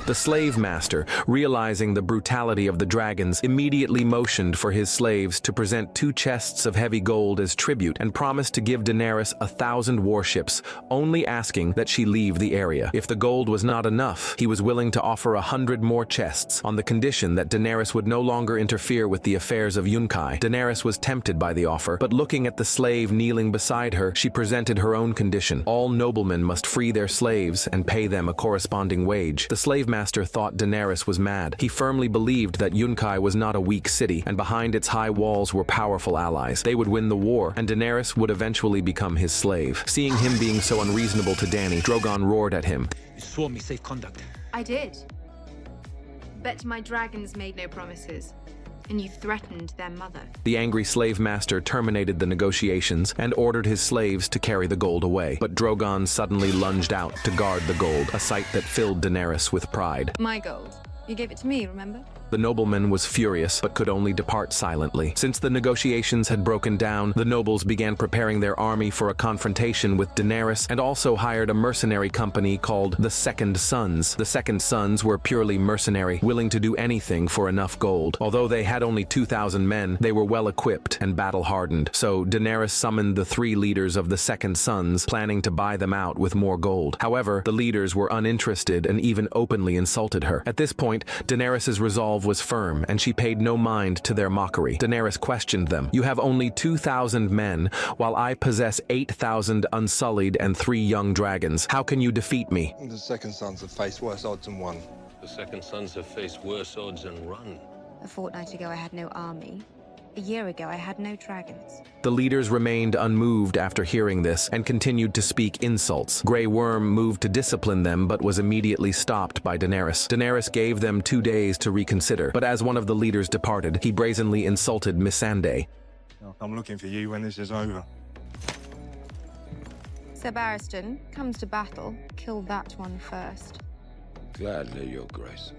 The slave master, realizing the brutality of the dragons, immediately motioned for his slaves to present 2 chests of heavy gold as tribute and promised to give Daenerys 1,000 warships, only asking that she leave the area. If the gold was not enough, he was willing to offer 100 more chests on the condition that Daenerys would no longer interfere with the affairs of Yunkai. Daenerys was tempted by the offer, but looking at the slave kneeling beside her, she presented her own condition. All noblemen must free their slaves and pay them a corresponding wage. The slave master thought Daenerys was mad. He firmly believed that Yunkai was not a weak city, and behind its high walls were powerful allies. They would win the war, and Daenerys would eventually become his slave. Seeing him being so unreasonable to Dany, Drogon roared at him. You swore me safe conduct. I did. Bet my dragons made no promises, and you threatened their mother. The angry slave master terminated the negotiations and ordered his slaves to carry the gold away. But Drogon suddenly lunged out to guard the gold, a sight that filled Daenerys with pride. My gold. You gave it to me, remember? The nobleman was furious, but could only depart silently. Since the negotiations had broken down, the nobles began preparing their army for a confrontation with Daenerys and also hired a mercenary company called the Second Sons. The Second Sons were purely mercenary, willing to do anything for enough gold. Although they had only 2,000 men, they were well equipped and battle-hardened. So Daenerys summoned the 3 leaders of the Second Sons, planning to buy them out with more gold. However, the leaders were uninterested and even openly insulted her. At this point, Daenerys' resolve was firm, and she paid no mind to their mockery. Daenerys questioned them. You have only 2,000 men, while I possess 8,000 unsullied and 3 young dragons. How can you defeat me? The Second Sons have faced worse odds and won. The Second Sons have faced worse odds and run. A fortnight ago I had no army. A year ago I had no dragons. The leaders remained unmoved after hearing this and continued to speak insults. Grey Worm moved to discipline them but was immediately stopped by Daenerys. Daenerys gave them 2 days to reconsider, but as one of the leaders departed, he brazenly insulted Missandei. I'm looking for you when this is over. Sir Barristan comes to battle. Kill that one first. Gladly, Your Grace.